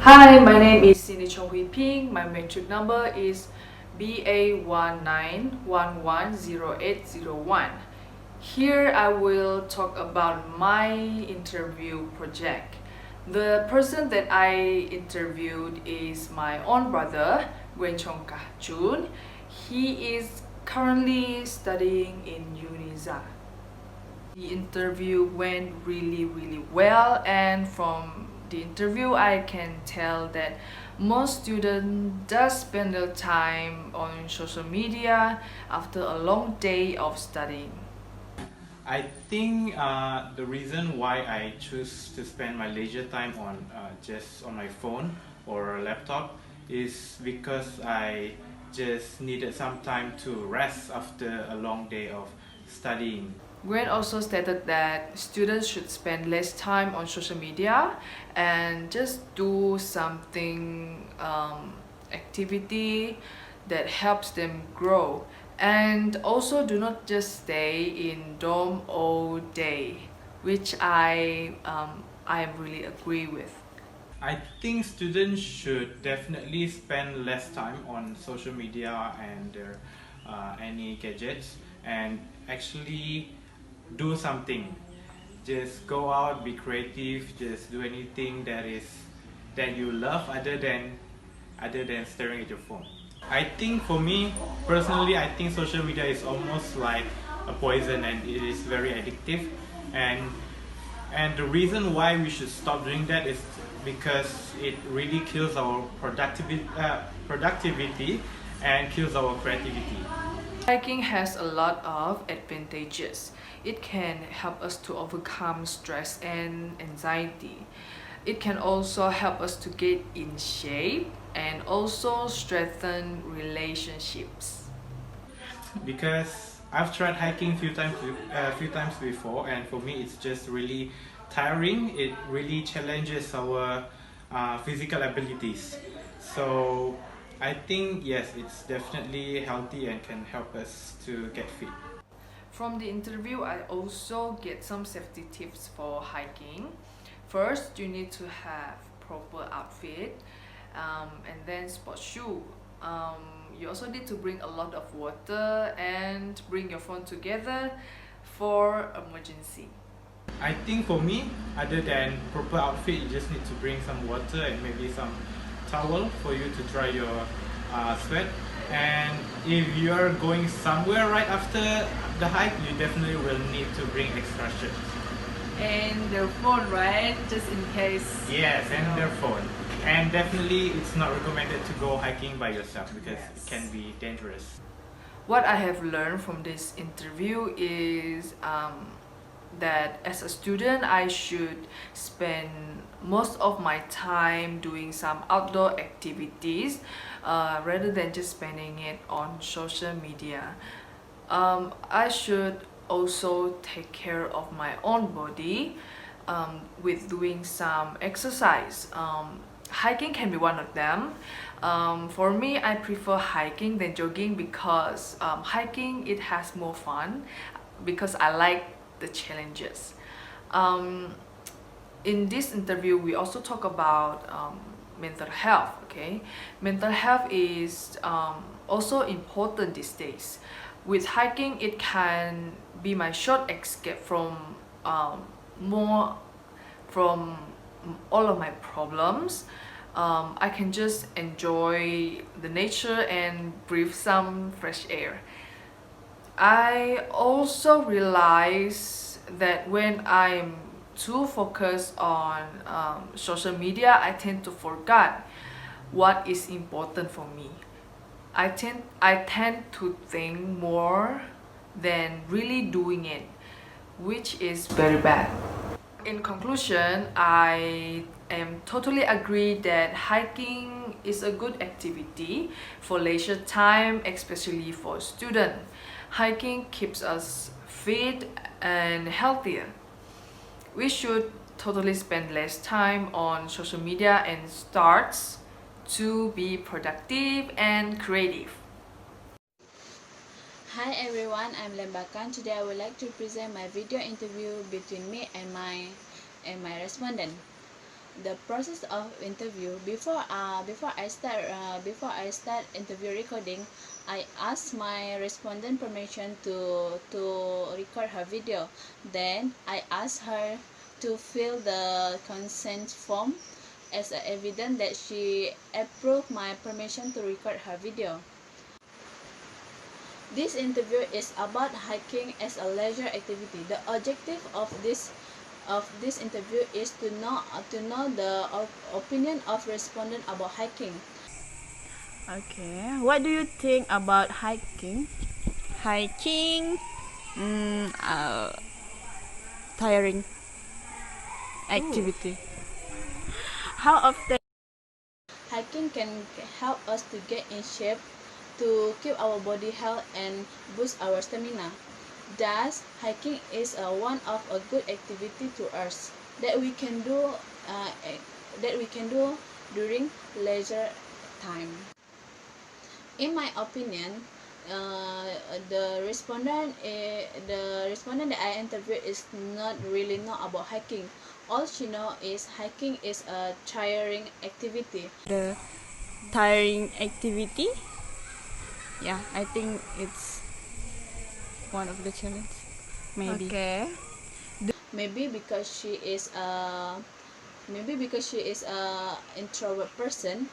Hi, my name is Cindy Chong Hui Ping. My matric number is BA19110801. Here I will talk about my interview project. The person that I interviewed is my own brother, Gwen Chong Kah Jun. He is currently studying in UNIZA. The interview went really well, and from the interview I can tell that most students does spend their time on social media after a long day of studying. I think the reason why I choose to spend my leisure time on just on my phone or laptop is because I just needed some time to rest after a long day of studying. Gwen also stated that students should spend less time on social media and just do something activity that helps them grow, and also do not just stay in dorm all day, which I really agree with. I think students should definitely spend less time on social media and their any gadgets and actually do something. Just go out, be creative, just do anything that you love other than staring at your phone. I think for me personally, I think social media is almost like a poison and it is very addictive, and the reason why we should stop doing that is because it really kills our productivity and kills our creativity. Hiking has a lot of advantages. It can help us to overcome stress and anxiety. It can also help us to get in shape and also strengthen relationships. Because I've tried hiking a few times before, and for me it's just really tiring. It really challenges our physical abilities. So I think yes, it's definitely healthy and can help us to get fit. From the interview, I also get some safety tips for hiking. First, you need to have proper outfit, and then sports shoe. You also need to bring a lot of water and bring your phone together for emergency. I think for me, other than proper outfit, you just need to bring some water and maybe some towel for you to dry your sweat. And if you are going somewhere right after the hike, you definitely will need to bring extra shirts. And their phone, right? Just in case. Yes, and their phone. And definitely, it's not recommended to go hiking by yourself because Yes. it can be dangerous. What I have learned from this interview is that as a student, I should spend most of my time doing some outdoor activities rather than just spending it on social media. I should also take care of my own body with doing some exercise. Hiking can be one of them. For me, I prefer hiking than jogging because hiking it has more fun because I like the challenges. Um, in this interview, we also talk about mental health. Okay, mental health is also important these days. With hiking, it can be my short escape more from all of my problems. I can just enjoy the nature and breathe some fresh air. I also realize that when I'm too focused on social media, I tend to forget what is important for me. I tend to think more than really doing it, which is very bad. In conclusion, I am totally agree that hiking is a good activity for leisure time, especially for students. Hiking keeps us fit and healthier. We should totally spend less time on social media and starts to be productive and creative. Hi everyone, I'm Lembakan. Today I would like to present my video interview between me and my respondent. the process of interview. Before I start interview recording, I ask my respondent permission to record her video. Then I ask her to fill the consent form as a evidence that she approved my permission to record her video. This interview is about hiking as a leisure activity. The objective of this interview is to know the opinion of respondent about hiking. Okay, what do you think about hiking? Hiking, Tiring activity. How often? Hiking can help us to get in shape, to keep our body health and boost our stamina. Thus, hiking is one of a good activity to us that we can do during leisure time. In my opinion, the respondent that I interviewed is not really know about hiking. All she know is hiking is a tiring activity. The tiring activity? Yeah, I think it's one of the challenge. Maybe. okay. Maybe because she is a introvert person.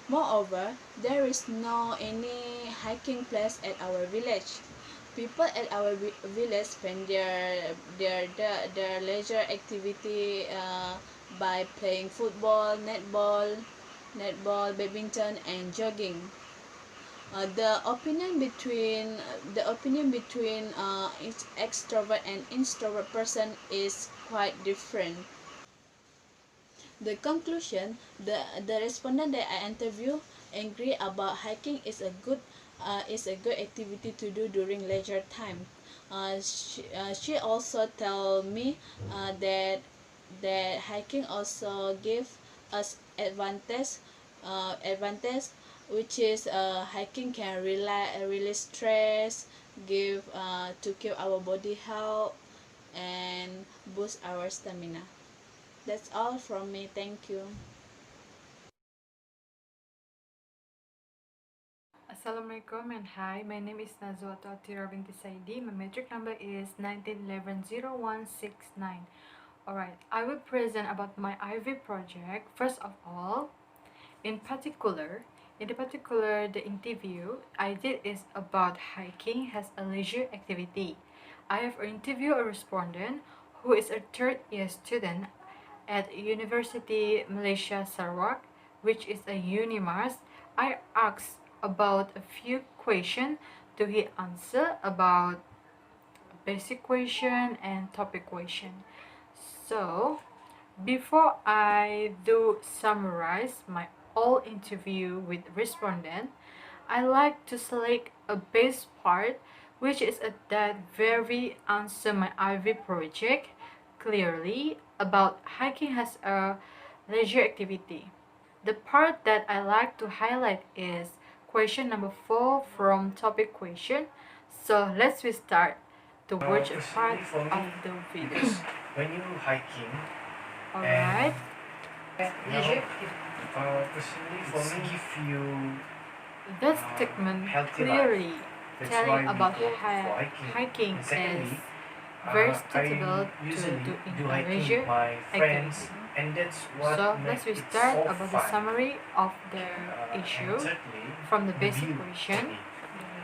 Moreover, there is no any hiking place at our village. People at our village spend their leisure activity by playing football, badminton, and jogging. The opinion between each extrovert and introvert person is quite different. The conclusion, the respondent that I interview agree about hiking is a good activity to do during leisure time. She also tell me that hiking also give us advantage, which is hiking can release stress, to keep our body health and boost our stamina. That's all from me. Thank you. Assalamualaikum and hi, my name is Nazwat Atira binti Saidi. My metric number is 19110169. Alright, I will present about my IVY project. First of all, in the interview I did is about hiking as a leisure activity. I have interviewed a respondent who is a third year student at University Malaysia Sarawak, which is a UNIMAS. I asked about a few questions to he answer about basic question and topic question. So before I do summarize my whole interview with respondent, I like to select a base part which is that very answer my IVY project clearly about hiking as a leisure activity. The part that I like to highlight is question number 4 from topic question. So let's start to watch a part of the video. When you hiking, Alright. leisure personally for me, give you That statement healthy clearly That's telling why we about go for hiking And secondly, is very suitable I usually to do in a hiking leisure with my friends, activity. and that's what So makes let's it start so about fun. the summary of the And issue thirdly, from the basic view question. technique.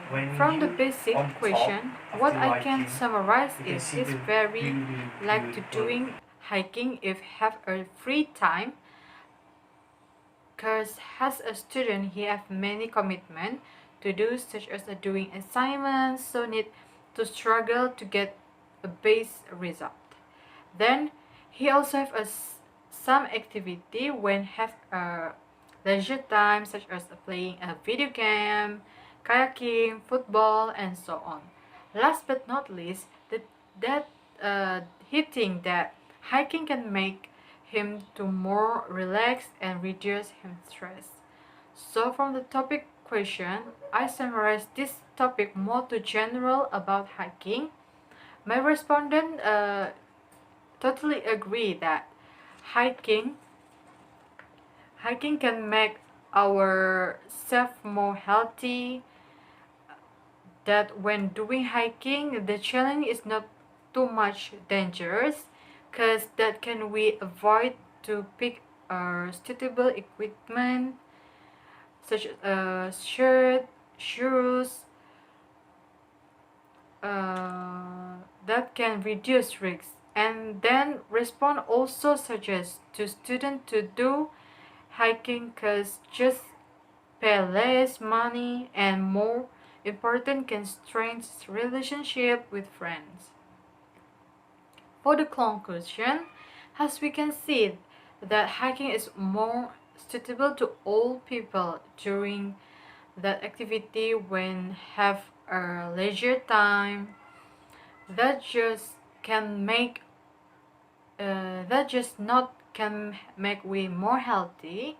When From the you basic on top question, of what the I can hiking, summarize you can is see it's the very like to beautiful doing hiking if have a free time, because as a student he have many commitment to do, such as doing assignments, so need to struggle to get a base result. Then he also have some activity when have a leisure time, such as playing a video game, kayaking, football, and so on. Last but not least, he think that hiking can make him to more relaxed and reduce him stress. So from the topic question, I summarize this topic more to general about hiking. My respondent totally agree that hiking hiking can make ourselves more healthy. That when doing hiking, the challenge is not too much dangerous, because that can we avoid to pick suitable equipment such as shirt, shoes, that can reduce risks. And then respond also suggests to students to do hiking because just pay less money and more important can strengthen relationship with friends. For the conclusion, as we can see that hiking is more suitable to all people during that activity when have a leisure time, that just can make that just not can make we more healthy,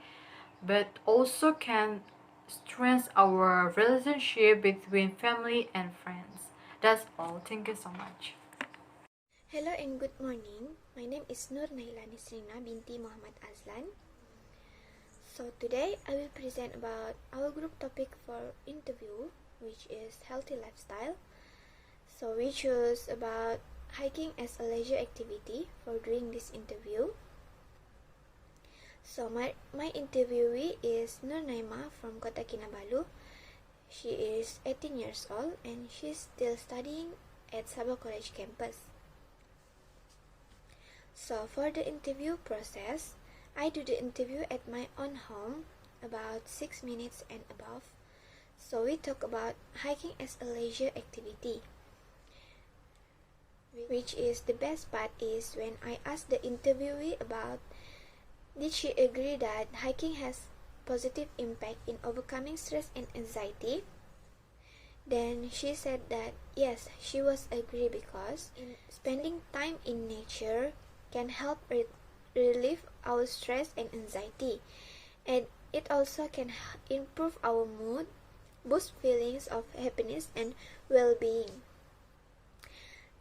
but also can strengthen our relationship between family and friends. That's all. Thank you so much. Hello and good morning. My name is Nur Naila Nisrina binti Muhammad Azlan. So today I will present about our group topic for interview, which is healthy lifestyle. So we chose about hiking as a leisure activity for doing this interview. So my interviewee is Nur Naima from Kota Kinabalu. She is 18 years old and she's still studying at Sabah College campus. So for the interview process, I do the interview at my own home, about 6 minutes and above. So we talk about hiking as a leisure activity. Which is the best part is when I asked the interviewee about did she agree that hiking has positive impact in overcoming stress and anxiety. Then she said that yes, she was agree because spending time in nature can help relieve our stress and anxiety, and it also can improve our mood, boost feelings of happiness and well-being.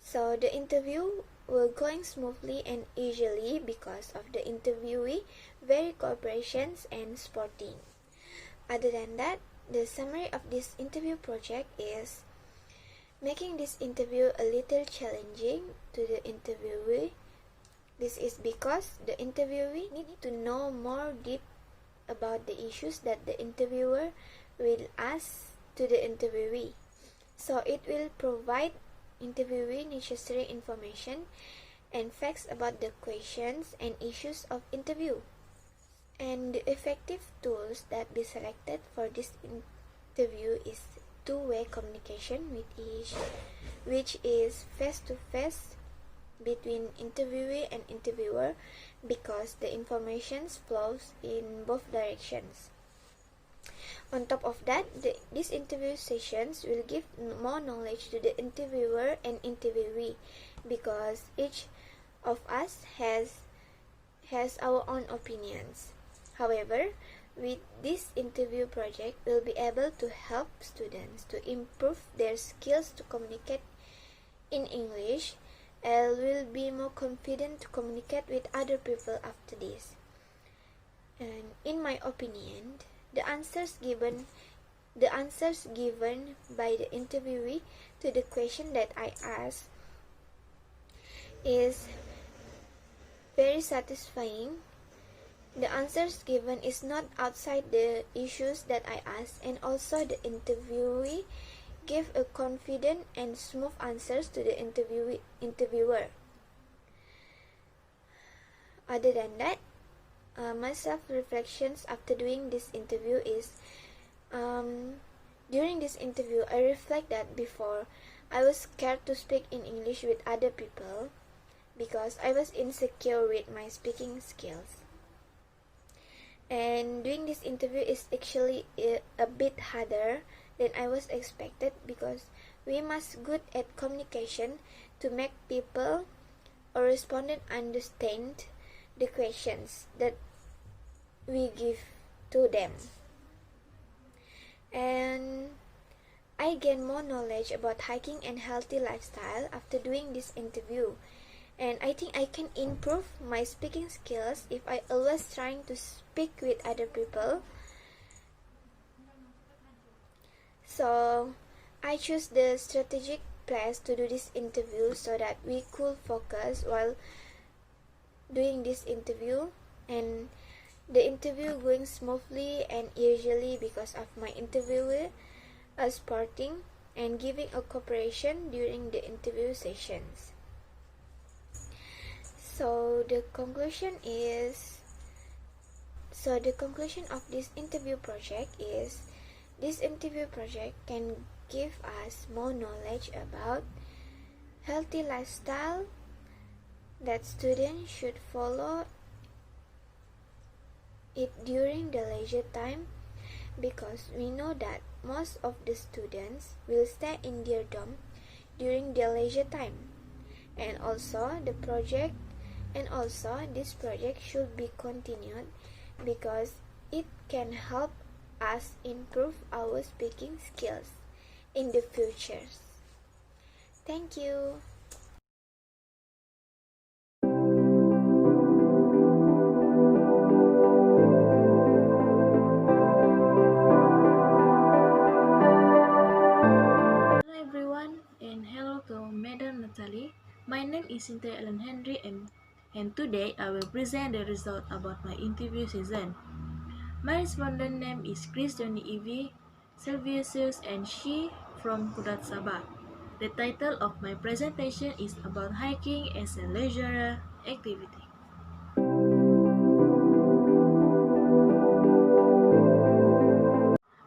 So the interview was going smoothly and easily because of the interviewee very cooperations and sporting. Other than that, the summary of this interview project is making this interview a little challenging to the interviewee. This is because the interviewee needs to know more deep about the issues that the interviewer will ask to the interviewee. So it will provide interviewee necessary information and facts about the questions and issues of interview. And the effective tools that be selected for this interview is two-way communication with each, which is face-to-face between interviewee and interviewer because the information flows in both directions. On top of that, these interview sessions will give more knowledge to the interviewer and interviewee because each of us has our own opinions. However, with this interview project, we'll be able to help students to improve their skills to communicate in English and will be more confident to communicate with other people after this. And in my opinion, the answers given by the interviewee to the question that I asked is very satisfying. The answers given is not outside the issues that I asked, and also the interviewee gave a confident and smooth answers to the interviewer. Other than that, my self-reflections after doing this interview is during this interview I reflect that before I was scared to speak in English with other people because I was insecure with my speaking skills. And doing this interview is actually a bit harder than I was expected because we must good at communication to make people or respondent understand the questions that we give to them. And I gain more knowledge about hiking and healthy lifestyle after doing this interview. And I think I can improve my speaking skills if I always trying to speak with other people. So I choose the strategic place to do this interview so that we could focus while doing this interview, and the interview going smoothly, and usually because of my interviewer supporting and giving a cooperation during the interview sessions. So the conclusion of this interview project is this interview project can give us more knowledge about healthy lifestyle that students should follow it during the leisure time, because we know that most of the students will stay in their dorm during their leisure time. And also this project should be continued because it can help us improve our speaking skills in the future. Thank you. Hello everyone, and hello to Madam Natalie. My name is Cynthia Ellen Henry, and today I will present the result about my interview season. My respondent name is Chris Johnny Evie Servicius, and she from Kudat Sabah. The title of my presentation is about hiking as a leisure activity.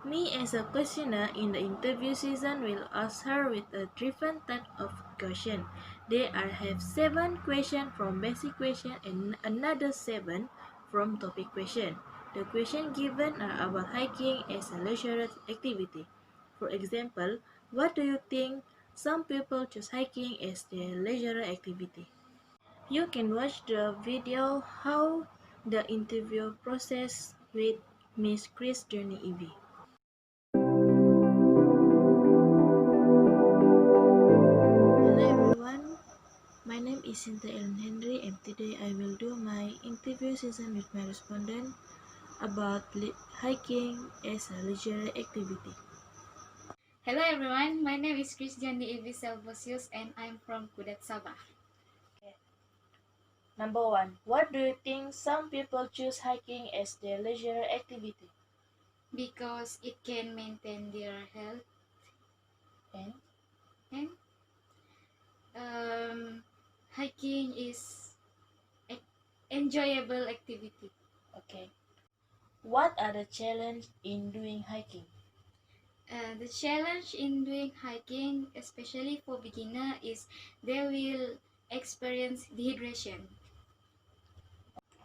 Me as a questioner in the interview season will ask her with a different type of question. There have 7 questions from basic question and another 7 from topic question. The questions given are about hiking as a leisure activity. For example, what do you think some people choose hiking as their leisure activity? You can watch the video how the interview process with Miss Chris Journey Evie. Hello everyone, my name is Cynthia Ellen Henry, and today I will do my interview session with my respondent about hiking as a leisure activity. Hello everyone, my name is Christian Evi Selvosius and I'm from Kudat Sabah. Number 1. What do you think some people choose hiking as their leisure activity? Because it can maintain their health And hiking is enjoyable activity. okay. What are the challenges in doing hiking? The challenge in doing hiking, especially for beginner, is they will experience dehydration.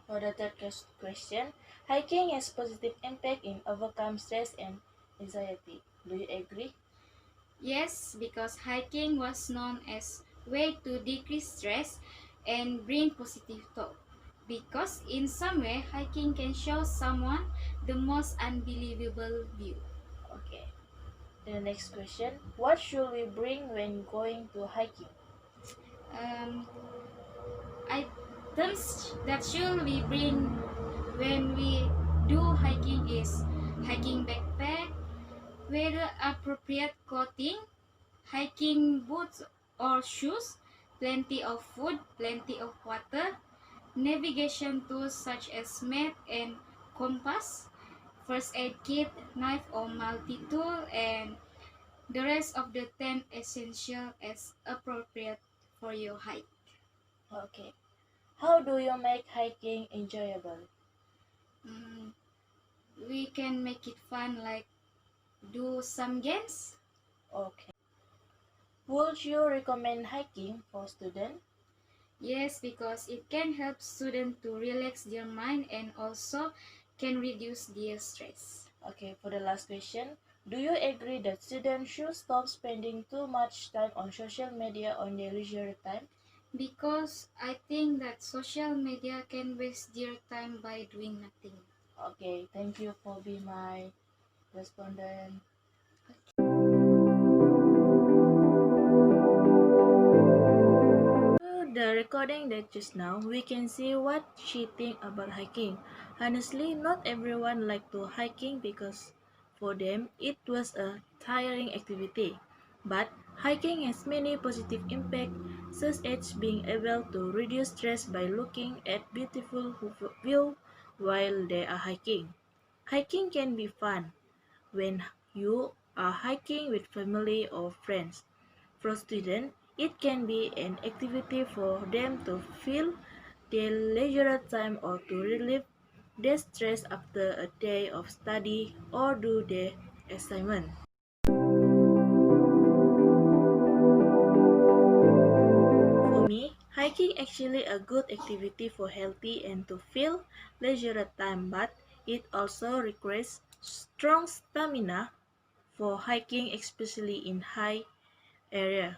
For the third question, hiking has positive impact in overcome stress and anxiety. Do you agree? Yes, because hiking was known as way to decrease stress and bring positive thought. Because in some way, hiking can show someone the most unbelievable view. Okay. The next question, what should we bring when going to hiking? Items that should we bring when we do hiking is hiking backpack, weather appropriate clothing, hiking boots or shoes, plenty of food, plenty of water, navigation tools such as map and compass, first aid kit, knife or multi-tool, and the rest of the 10 essential as appropriate for your hike. Okay. How do you make hiking enjoyable? We can make it fun, like do some games. Okay. Would you recommend hiking for students? Yes, because it can help students to relax their mind and also can reduce their stress. Okay, for the last question, do you agree that students should stop spending too much time on social media on their leisure time? Because I think that social media can waste their time by doing nothing. Okay, thank you for being my respondent. the recording that just now, we can see what she think about hiking. Honestly, not everyone like to hiking because for them it was a tiring activity. But hiking has many positive impacts, such as being able to reduce stress by looking at beautiful view while they are hiking. Hiking can be fun when you are hiking with family or friends. For students, it can be an activity for them to fill their leisure time or to relieve their stress after a day of study or do their assignment. For me, hiking actually a good activity for healthy and to fill leisure time, but it also requires strong stamina for hiking, especially in high area.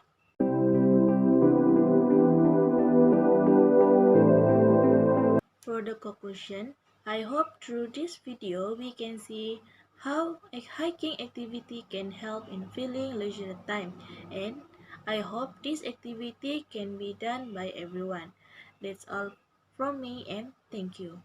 For the conclusion, I hope through this video we can see how a hiking activity can help in filling leisure time, and I hope this activity can be done by everyone. That's all from me and thank you.